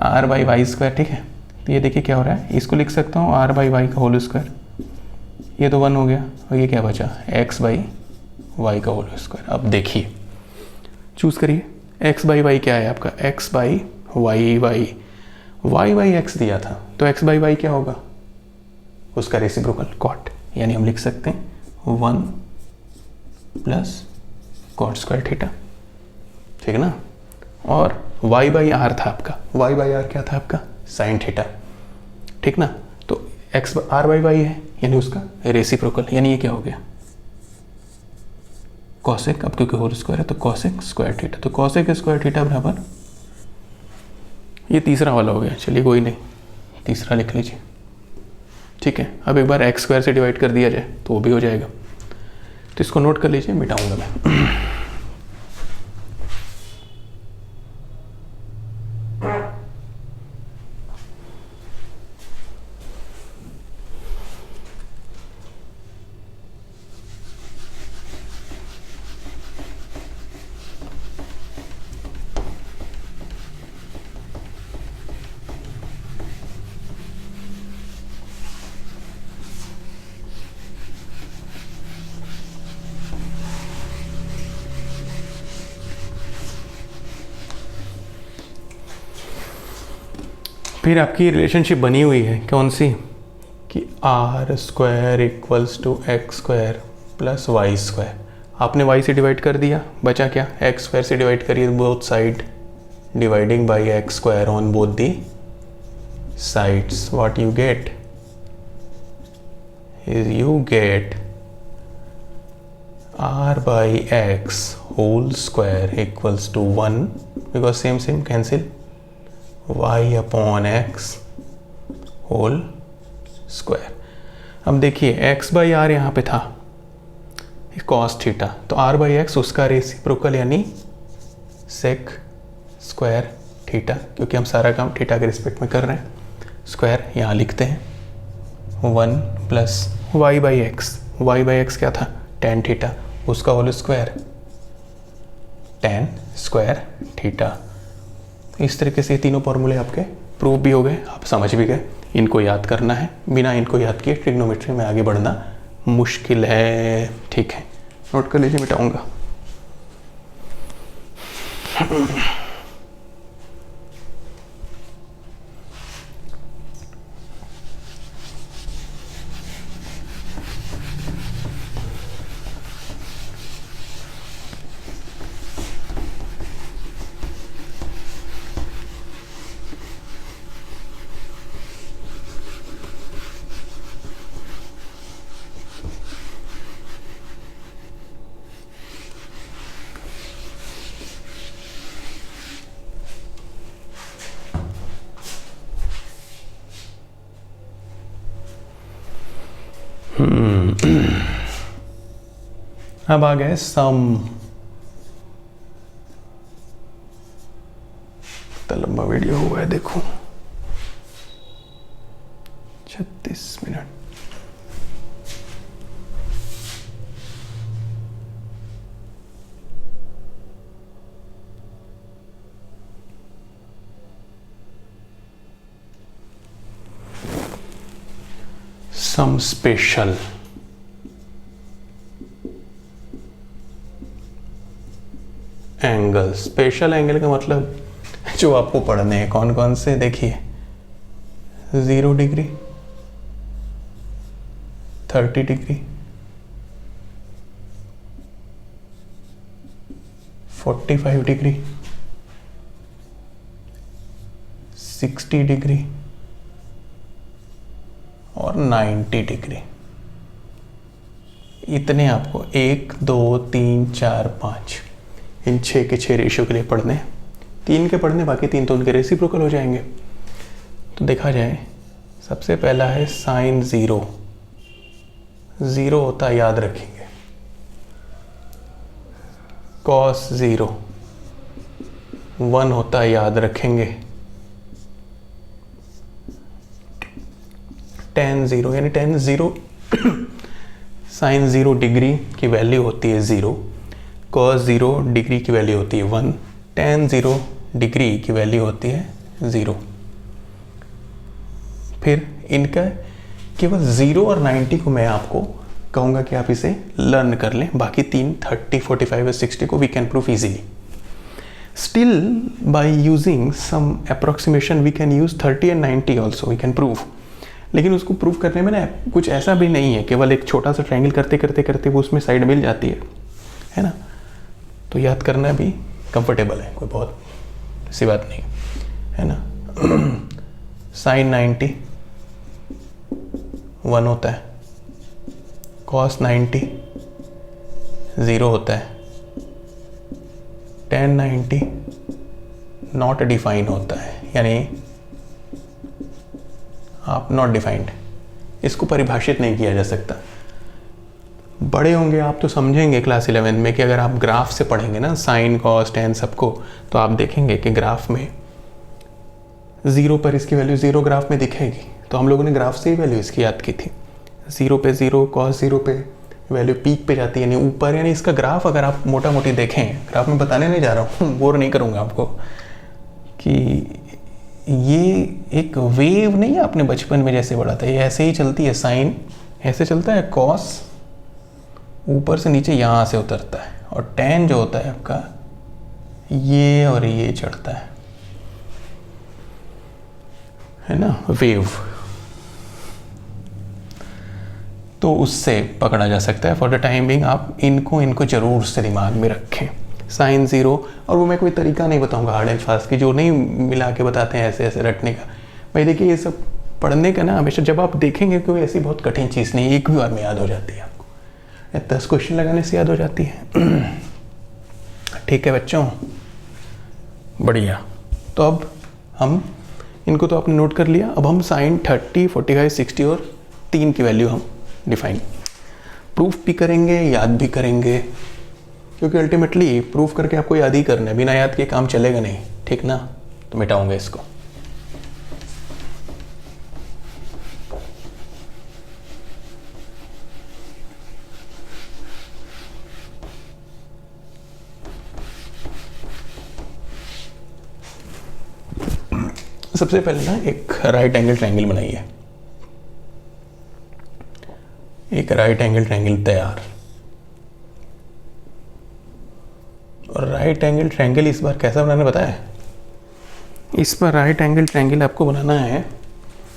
आर बाई वाई स्क्वायर, ठीक है, तो ये देखिए क्या हो रहा है, इसको लिख सकता हूँ आर बाई वाई का होल स्क्वायर, ये तो 1 हो गया, और ये क्या बचा, एक्स बाई वाई का होल स्क्वायर। अब देखिए चूज़ करिए, एक्स बाई वाई क्या है आपका, X by Y Y X दिया था, तो एक्स बाई वाई क्या होगा, उसका रेसिप्रोकल कॉट, यानी हम लिख सकते हैं 1 प्लस कॉट स्क्वायर थीटा, ठीक है ना। और y बाई आर था आपका, y बाई आर क्या था आपका, साइन थीटा, ठीक ना। तो x आर बाई वाई है, यानी उसका रेसिप्रोकल, यानी ये क्या हो गया, कॉसेक, अब क्योंकि होल स्क्वायर है तो कॉसेक स्क्वायर थीटा, तो कॉसेक स्क्वायर थीटा बराबर, ये तीसरा वाला हो गया, चलिए कोई नहीं, तीसरा लिख लीजिए, ठीक है। अब एक बार एक्स स्क्वायर से डिवाइड कर दिया जाए तो वो भी हो जाएगा, तो इसको नोट कर लीजिए, मिटाऊंगा मैं। फिर आपकी रिलेशनशिप बनी हुई है कौन सी, कि R square equals to X square plus Y square. आपने वाई से डिवाइड कर दिया, बचा क्या, एक्स स्क्वायर से डिवाइड करिए both side, dividing by X square on both the sides. What you get is you get R by X whole square equals to 1, because same cancel, y upon x whole square. अब देखिए x by R यहाँ पे था cos theta, तो r by x उसका reciprocal यानी sec square theta, क्योंकि हम सारा काम थीटा के रिस्पेक्ट में कर रहे हैं। स्क्वायर यहाँ लिखते हैं 1 प्लस y बाई एक्स क्या था टेन थीटा, उसका whole square tan square theta. इस तरीके से तीनों फॉर्मूले आपके प्रूव भी हो गए, आप समझ भी गए। इनको याद करना है, बिना इनको याद किए ट्रिग्नोमेट्री में आगे बढ़ना मुश्किल है। ठीक है, नोट कर लीजिए, मिटाऊंगा। अब आ गए सम। इतना लंबा वीडियो हुआ है, देखो 36 minute. Some special angle. Special angle का मतलब जो आपको पढ़ने हैं कौन कौन से, देखिए 0 डिग्री, 30 डिग्री, 45 डिग्री, 60 डिग्री और 90 डिग्री। इतने आपको 1 2 3 4 5 इन 6 के 6 रेशियो के लिए पढ़ने, 3 के पढ़ने, बाकी 3 तो उनके रेसिप्रोकल हो जाएंगे। तो देखा जाए, सबसे पहला है साइन 0 होता है, याद रखेंगे। कॉस 0 1 होता है, याद रखेंगे। टेन 0 यानी टेन 0 साइन 0 डिग्री की वैल्यू होती है 0, कॉस 0 डिग्री की वैल्यू होती है 1, टेन 0 डिग्री की वैल्यू होती है 0। फिर इनका केवल 0 और 90 को मैं आपको कहूँगा कि आप इसे लर्न कर लें, बाकी 3 30 45 और 60 को we can prove easily. Still by using some approximation we can use 30 and 90 also we can prove. लेकिन उसको प्रूव करने में ना कुछ ऐसा भी नहीं है, केवल एक छोटा सा ट्रायंगल करते करते करते वो उसमें साइड मिल जाती है ना। तो याद करना भी कंफर्टेबल है, कोई बहुत सी बात नहीं है ना। साइन 90 1 होता है, कॉस 90 0 होता है, टेन 90 नॉट डिफाइन होता है, यानी आप नॉट डिफाइंड, इसको परिभाषित नहीं किया जा सकता। बड़े होंगे आप तो समझेंगे क्लास 11 में कि अगर आप ग्राफ से पढ़ेंगे ना साइन कॉस टेन सबको, तो आप देखेंगे कि ग्राफ में 0 पर इसकी वैल्यू 0 ग्राफ में दिखेगी। तो हम लोगों ने ग्राफ से ही वैल्यू इसकी याद की थी, 0 पे 0, कॉस 0 पे वैल्यू पीक पे जाती है, यानी ऊपर। यानी इसका ग्राफ अगर आप मोटा मोटी देखें, ग्राफ में बताने नहीं जा रहा हूँ, बोर नहीं करूँगा आपको, कि ये एक वेव नहीं है, आपने बचपन में जैसे पढ़ा था, ये ऐसे ही चलती है। साइन ऐसे चलता है, कॉस ऊपर से नीचे यहाँ से उतरता है, और टेन जो होता है आपका ये और ये चढ़ता है ना, वेव। तो उससे पकड़ा जा सकता है। फॉर द टाइम बिंग आप इनको जरूर से दिमाग में रखें, साइन 0। और वो मैं कोई तरीका नहीं बताऊंगा हार्ड एंड फास्ट की, जो नहीं मिला के बताते हैं ऐसे ऐसे रटने का। भाई देखिए, ये सब पढ़ने का ना हमेशा जब आप देखेंगे कोई ऐसी बहुत कठिन चीज़ नहीं, एक भी बार में याद हो जाती है आपको, 10 क्वेश्चन लगाने से याद हो जाती है। ठीक है बच्चों, बढ़िया। तो अब हम इनको तो आपने नोट कर लिया, अब हम साइन 30 45 60 और 3 की वैल्यू हम डिफाइन। प्रूफ भी करेंगे, याद भी करेंगे, क्योंकि अल्टीमेटली प्रूफ करके आपको याद ही करना है, बिना याद के काम चलेगा नहीं, ठीक ना। तो मिटाऊंगा इसको। सबसे पहले ना एक राइट एंगल ट्रायंगल बनाइए। एक राइट एंगल ट्रायंगल तैयार। और राइट एंगल ट्रायंगल इस बार कैसा बनाना पता है? इस बार राइट एंगल ट्रायंगल आपको बनाना है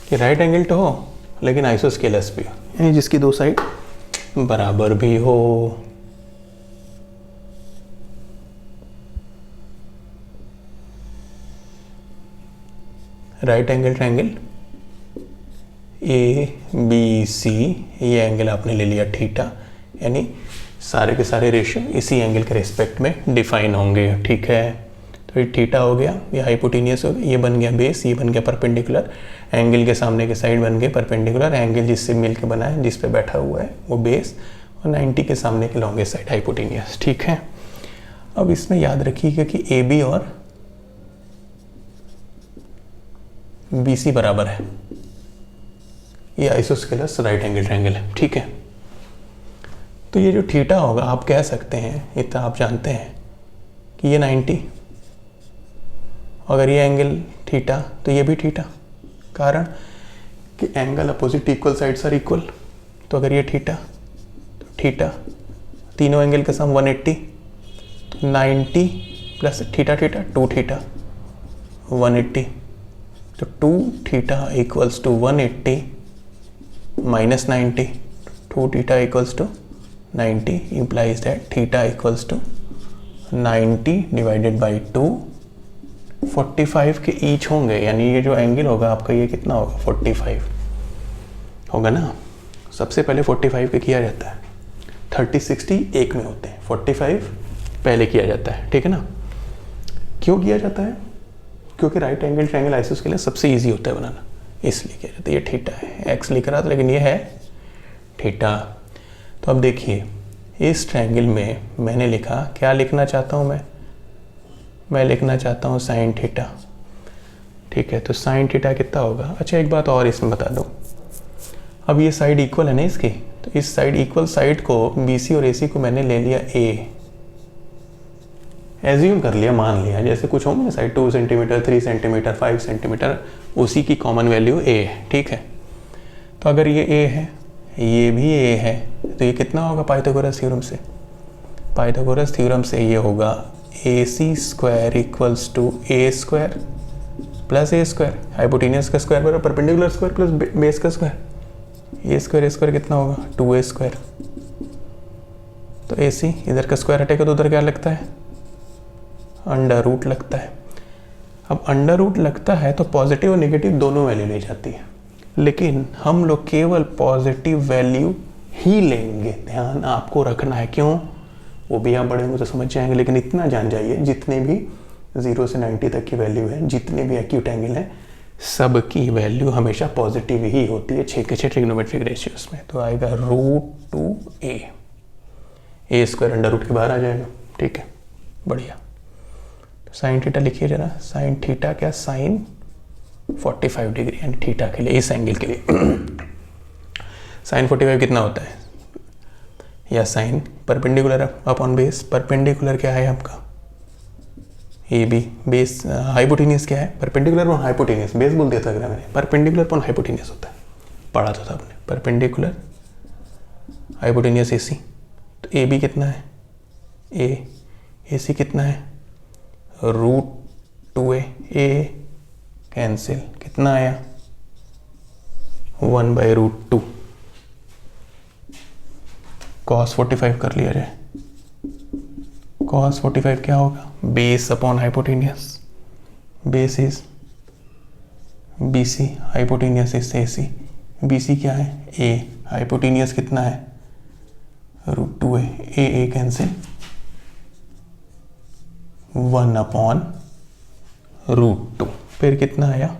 कि राइट एंगल तो हो लेकिन आइसोस्केलस भी हो, यानी जिसकी दो साइड बराबर भी हो। Right angle triangle A B C, ये एंगल आपने ले लिया थीटा, यानी सारे के सारे रेशियो इसी एंगल के रिस्पेक्ट में डिफाइन होंगे, ठीक है। तो ये थीटा हो गया, ये हाइपोटेनियस हो गया, ये बन गया बेस, ये बन गया परपेंडिकुलर, एंगल के सामने के साइड बन गए परपेंडिकुलर, एंगल जिससे मिल के बना है, जिस पे बैठा हुआ है वो बेस, और 90 के सामने के लॉन्गेस्ट साइड हाइपोटेनियस, ठीक है। अब इसमें याद रखिएगा कि ए बी और बी सी बराबर है, ये आइसोस्केलस राइट एंगल ट्रायंगल है, ठीक है। तो ये जो थीटा होगा आप कह सकते हैं, इतना आप जानते हैं कि ये 90, अगर ये एंगल थीटा तो ये भी थीटा, कारण कि angle opposite equal sides are equal. तो अगर ये थीटा तो थीटा, तीनों एंगल का सम 180, तो 90 प्लस थीटा थीटा 2 थीटा 180, तो 2 theta equals to 180 minus 90, 2 theta equals to 90 implies that theta equals to 90 divided by 2, 45 के ईच होंगे, यानी ये जो एंगल होगा आपका ये कितना होगा 45 होगा ना। सबसे पहले 45 पे किया जाता है, 30 60 एक में होते हैं, 45 पहले किया जाता है, ठीक है ना। क्यों किया जाता है? क्योंकि राइट एंगल ट्रायंगल आइसोस्केलस सबसे इजी होता है बनाना, इसलिए किया जाता है। ये थीटा है, एक्स लिख रहा था लेकिन ये है थीटा। तो अब देखिए इस ट्रायंगल में मैंने लिखा, क्या लिखना चाहता हूँ मैं लिखना चाहता हूँ साइन थीटा, ठीक है। तो साइन थीटा कितना होगा? अच्छा एक बात और इसमें बता दूँ, अब ये साइड इक्वल है ना इसकी, तो इस साइड इक्वल साइड को बी सी और ए सी को मैंने ले लिया ए, एज्यूम कर लिया, मान लिया जैसे कुछ होंगे साइड 2 सेंटीमीटर 3 सेंटीमीटर 5 सेंटीमीटर, उसी की कॉमन वैल्यू ए है, ठीक है। तो अगर ये ए है, ये भी ए है, तो ये कितना होगा पाइथागोरस थ्योरम से? पाइथागोरस थ्योरम से ये होगा A C square equals to A square plus A square, hypotenuse का स्क्वायर बराबर परपेंडिकुलर स्क्वायर प्लस बेस का स्क्वायर। ए स्क्वायर कितना होगा 2a स्क्वायर, तो ए सी इधर का स्क्वायर हटेगा तो उधर क्या लगता है अंडर रूट लगता है। अब अंडर रूट लगता है तो पॉजिटिव और नेगेटिव दोनों वैल्यू ले जाती है, लेकिन हम लोग केवल पॉजिटिव वैल्यू ही लेंगे, ध्यान आपको रखना है। क्यों? वो भी आप बड़े होंगे तो समझ जाएंगे, लेकिन इतना जान जाइए जितने भी 0 से 90 तक की वैल्यू है, जितने भी एक्यूट एंगल है, सब की वैल्यू हमेशा पॉजिटिव ही होती है 6 के 6 ट्रिग्नोमेट्रिक रेशियोज में। तो आएगा √2a, ए स्क्वायर अंडर रूट के बाहर आ जाएगा, ठीक है, बढ़िया। तो साइन थीटा लिखिए जरा, साइन थीटा क्या, साइन 45 डिग्री, यानी थीटा के लिए, इस एंगल के लिए साइन 45 कितना होता है, या sine perpendicular upon base, perpendicular क्या है आपका ए बी, बेस हाइपोटेनियस क्या है, परपेंडिकुलर अपॉन हाइपोटेनियस, बेस बोल दिया था अगर मैंने, परपेंडिकुलर अपॉन हाइपोटेनियस होता है, पढ़ा था आपने, परपेंडिकुलर हाइपोटेनियस ए सी। तो ए बी कितना है, ए सी कितना है √2a, ए कैंसिल, कितना आया 1/√2, cos 45 कर लिया जाए, cos 45 क्या होगा, base upon hypotenuse, base is B C, hypotenuse is A C, B C क्या है ए, हाइपोटेनियस कितना है √2a, ए कैंसिल 1/√2, फिर कितना आया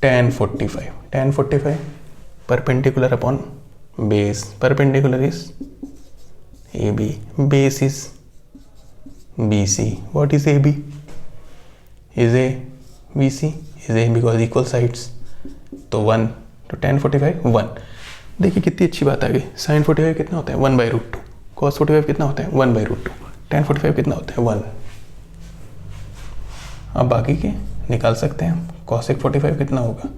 tan 45, tan 45 perpendicular upon base. Perpendicular is AB, base is BC. What is AB? Is A BC? Is A because equal sides. तो 1 तो tan 45 1. देखिए कितनी अच्छी बात आ गई. sin 45 कितना होता है 1/√2. cos 45 कितना होता है 1/√2. tan 45 कितना होता है 1. अब बाकी के निकाल सकते हैं हम. cosec 45 कितना होगा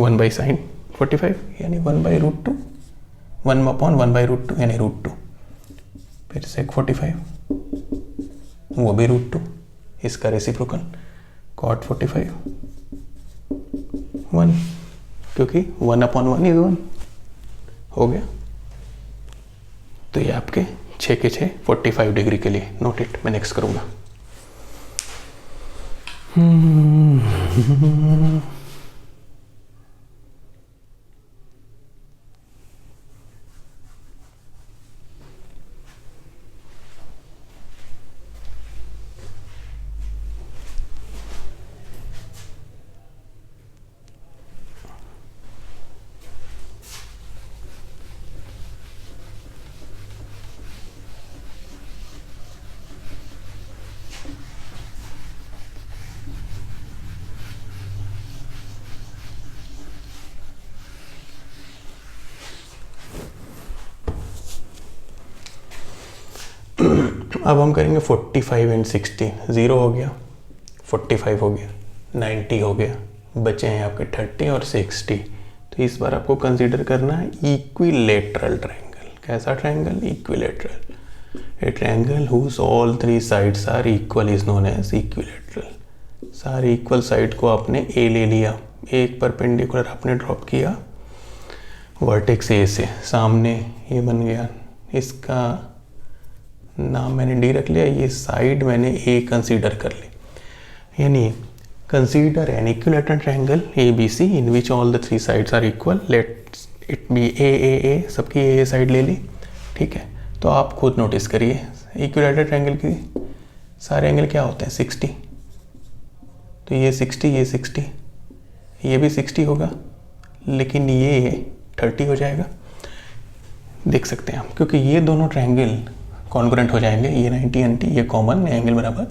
1/sin 45 यानी 1/√2. 1/1/√2 यानी √2. फिर sec 45 वो भी √2. इसका रेसिप्रोकल cot 45 1 क्योंकि 1/1 इज 1 हो गया. तो ये आपके 6 के 6 45 डिग्री के लिए. Note it. मैं नेक्स्ट करूँगा. अब हम करेंगे 45 एंड 60. 0 हो गया, 45 हो गया, 90 हो गया, बचे हैं आपके 30 और 60. तो इस बार आपको कंसीडर करना है इक्विलेटरल ट्रायंगल. कैसा triangle? Equilateral. A triangle whose all 3 sides are equal is known as equilateral. सारे इक्वल साइड को आपने ए ले लिया. एक परपेंडिकुलर आपने ड्रॉप किया वर्टेक्स ए से. सामने ये बन गया, इसका नाम मैंने डी रख लिया. ये साइड मैंने ए कंसीडर कर ली. यानी consider an equilateral triangle A B C in which all the 3 sides are equal. Let it be A सबकी ए साइड ले ली. ठीक है. तो आप खुद नोटिस करिए इक्विलेटरल ट्रायंगल की सारे एंगल क्या होते हैं 60. तो ये 60, ये 60, ये भी 60 होगा, लेकिन ये 30 हो जाएगा. देख सकते हैं हम, क्योंकि ये दोनों ट्रायंगल कॉन्ग्रुएंट हो जाएंगे. ये 90 एंटी ये कॉमन एंगल बराबर.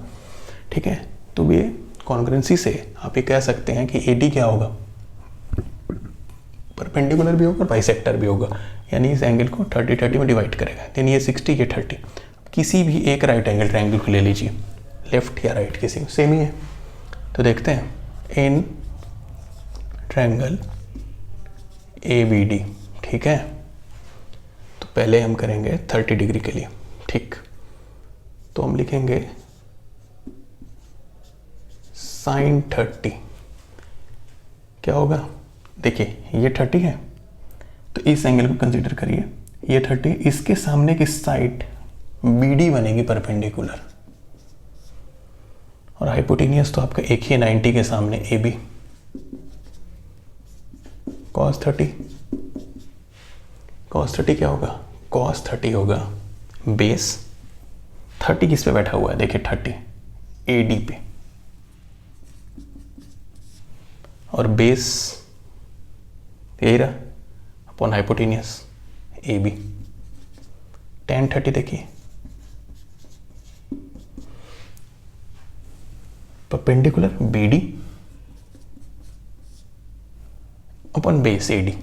ठीक है. तो ये कॉन्ग्रुएंसी से आप ये कह सकते हैं कि एडी क्या होगा परपेंडिकुलर भी होगा और बाइसेक्टर भी होगा. यानी इस एंगल को 30 में डिवाइड करेगा. यानी ये 60 ये 30. किसी भी एक राइट एंगल ट्रायंगल को ले लीजिए, लेफ्ट या राइट किसी सेम ही है. तो देखते हैं इन ट्रायंगल ए बी डी. ठीक है. तो पहले हम करेंगे 30 डिग्री के लिए. ठीक. तो हम लिखेंगे sin 30. क्या होगा? देखिए ये 30 है, तो इस एंगल को कंसीडर करिए. ये 30, इसके सामने की साइड BD बनेगी परपेंडिकुलर, और हाइपोटेनियस तो आपका एक ही 90 के सामने AB. cos 30 क्या होगा? cos 30 होगा बेस 30 किस पे बैठा हुआ है? देखिए 30 AD पे, और बेस यही रहा अपॉन हाइपोटेनियस AB. tan 30 देखिए perpendicular BD upon base AD.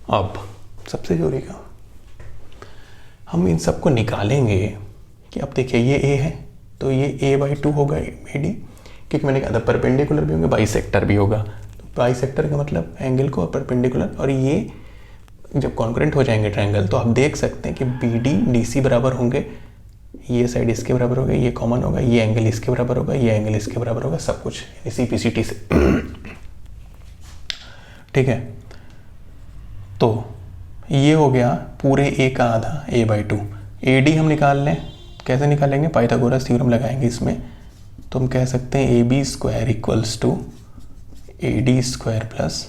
अब सबसे जरूरी का हम इन सबको निकालेंगे कि अब देखिए ये A है तो ये A/2 होगा AD, क्योंकि मैंने कहा था परपेंडिकुलर भी होंगे बाइसेक्टर भी होगा. तो बाइसेक्टर का मतलब एंगल को परपेंडिकुलर, और ये जब कॉन्ग्रुएंट हो जाएंगे ट्रायंगल तो आप देख सकते हैं कि BD DC बराबर होंगे. ये साइड इसके बराबर होगा, ये कॉमन होगा, ये एंगल इसके बराबर होगा, ये एंगल इसके बराबर होगा, सब कुछ CPCT से. ठीक है. तो ये हो गया पूरे A का आधा A/2. AD हम निकाल लें. कैसे निकालेंगे? पाइथागोरस थ्योरम लगाएंगे इसमें. तो हम कह सकते हैं AB² equals to AD² plus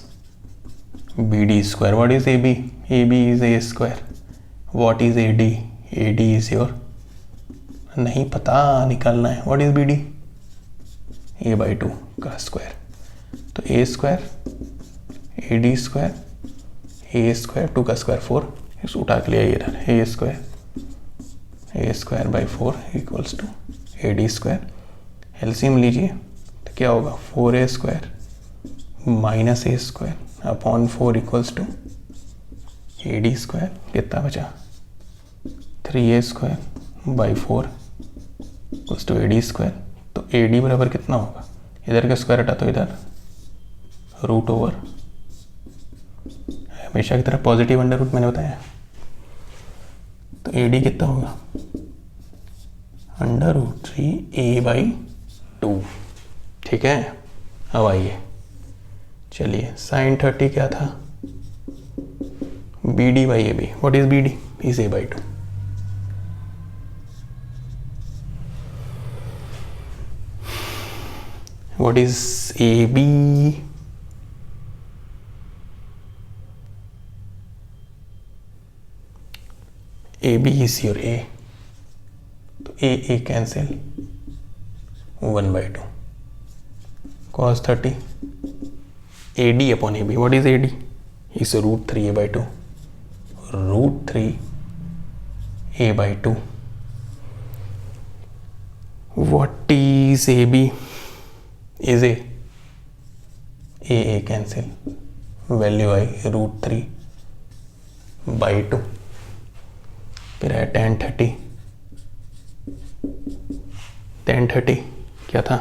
BD². What is AB? AB is A². What is AD? AD is your, नहीं पता, निकालना है. What is BD? A/2 का स्क्वायर. तो A² AD² ए स्क्वायर, 2 का स्क्वायर 4, इस उठा के लिया इधर, A square by 4 equals to A D square. LCM लीजिए तो क्या होगा, 4a square minus A square upon 4 equals to A D square. कितना बचा, 3a square by 4 equals to A D square. तो ए डी बराबर कितना होगा, इधर का स्क्वायर हटा तो इधर रूट ओवर, हमेशा की तरह पॉजिटिव अंडर रूट मैंने बताया। तो ए डी कितना होगा, अंडर रूट 3a/2। ठीक है, अब आइए चलिए, साइन 30 क्या था, B D by A B. What is B D, is a/2। What is AB? AB is your A. तो A cancel, 1/2 cos 30 AD upon AB. What is AD? Is root 3a/2. Root 3a/2. What is AB? Is a cancel, value I root 3/2। फिर है tan 30 क्या था,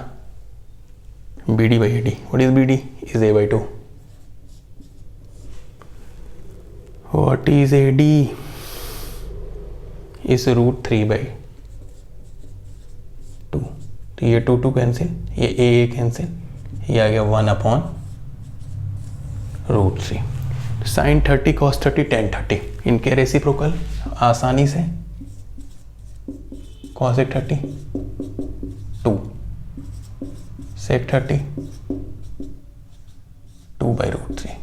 B D by A D. What is B D, is a/2। What is A D, is root 3/2। तो ये 2 cancel, ये ए cancel, ये आ गया 1 upon root 3। Sine 30 cos 30 tan 30, इनके रेसिप्रोकल आसानी से, cosec 30 2, sec 30 2/√3,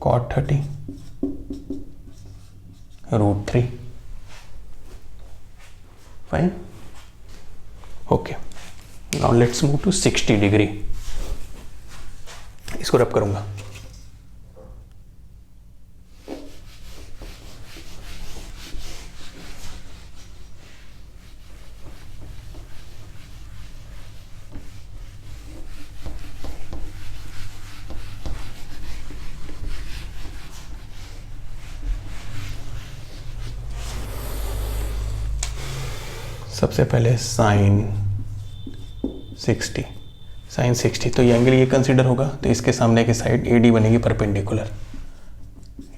cot 30 √3। Fine, okay. Now let's move to 60 degree. इसको रब करूंगा। सबसे पहले साइन 60, तो ये एंगल ये कंसीडर होगा, तो इसके सामने की साइड AD बनेगी परपेंडिकुलर,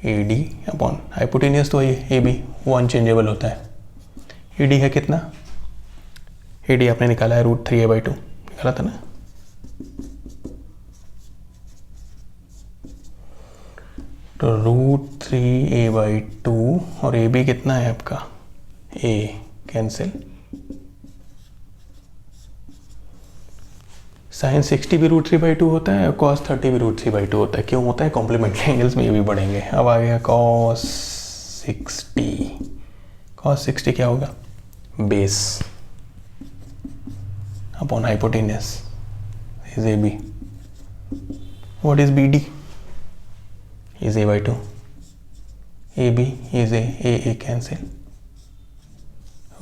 AD अपॉन हाइपोटेनियस, तो ये AB वो अनचेंजेबल होता है। AD है कितना, AD आपने निकाला है √3a/2 निकाला था ना। तो √3a/2 और AB कितना है आपका, A कैंसिल। साइन 60 भी √3/2 होता है और कॉस 30 भी √3/2 होता है। क्यों होता है, कॉम्प्लीमेंट्री एंगल्स में ये भी बढ़ेंगे। अब आ गया कॉस 60 क्या होगा, base upon hypotenuse is AB। What is BD, is a/2, AB is A cancel,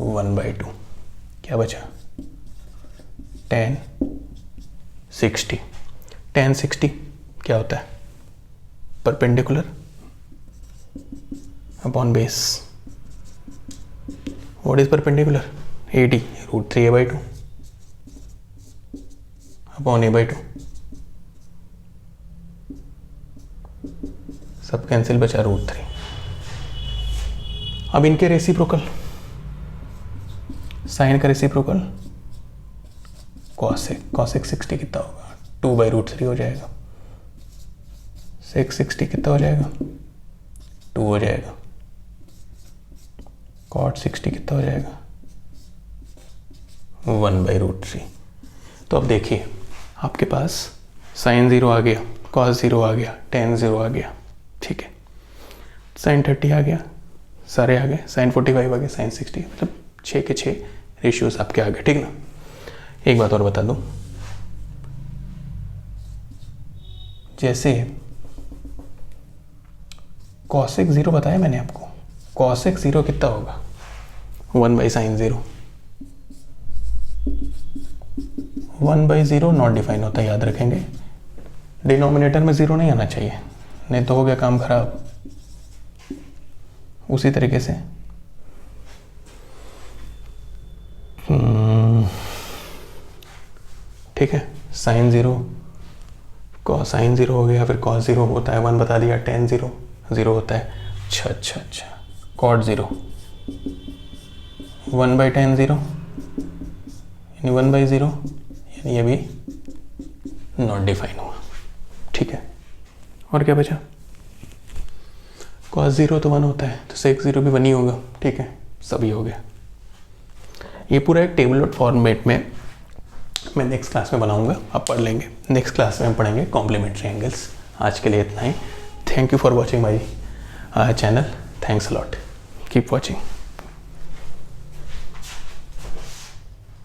1/2। क्या बचा, tan 60 क्या होता है, perpendicular upon base. What is perpendicular, AD √3a/2 upon a/2, सब कैंसिल, बचा √3। अब इनके रेसिप्रोकल, साइन का रेसिप्रोकल कॉसेक 60 कितना होगा, 2/√3 हो जाएगा। सेक 60 कितना हो जाएगा, 2 हो जाएगा। कॉट 60 कितना हो जाएगा, 1/√3। तो अब देखिए आपके पास साइन 0 आ गया, कॉस 0 आ गया, tan 0 आ गया, ठीक है। साइन 30 आ गया, सारे आ गए, साइन 45 आ गए, साइन 60, मतलब 6 के 6 रेशियोज आपके आ गए, ठीक ना। एक बात और बता दूं, जैसे कॉसेक 0 बताया मैंने आपको, कॉसेक 0 कितना होगा 1/sin 0। 1/0 नॉट डिफाइन होता है, याद रखेंगे। डिनोमिनेटर में 0 नहीं आना चाहिए, नहीं तो हो गया काम खराब। उसी तरीके से ठीक है, sin 0 sin 0 हो गया, फिर cos 0 होता है 1 बता दिया, tan 0 0 होता है। अच्छा cot 0 1/tan 0 यानी 1/0, यानी ये भी नॉट डिफाइन हुआ। ठीक है, और क्या बचा? cos 0 तो 1 होता है, तो sec 0 भी 1 ही होगा। ठीक है, सभी हो गया। ये पूरा एक टेबल फॉर्मेट में मैं नेक्स्ट क्लास में बनाऊंगा, आप पढ़ लेंगे। नेक्स्ट क्लास में हम पढ़ेंगे कॉम्प्लीमेंट्री एंगल्स। आज के लिए इतना ही। Thank you for watching my channel. Thanks a lot, keep watching.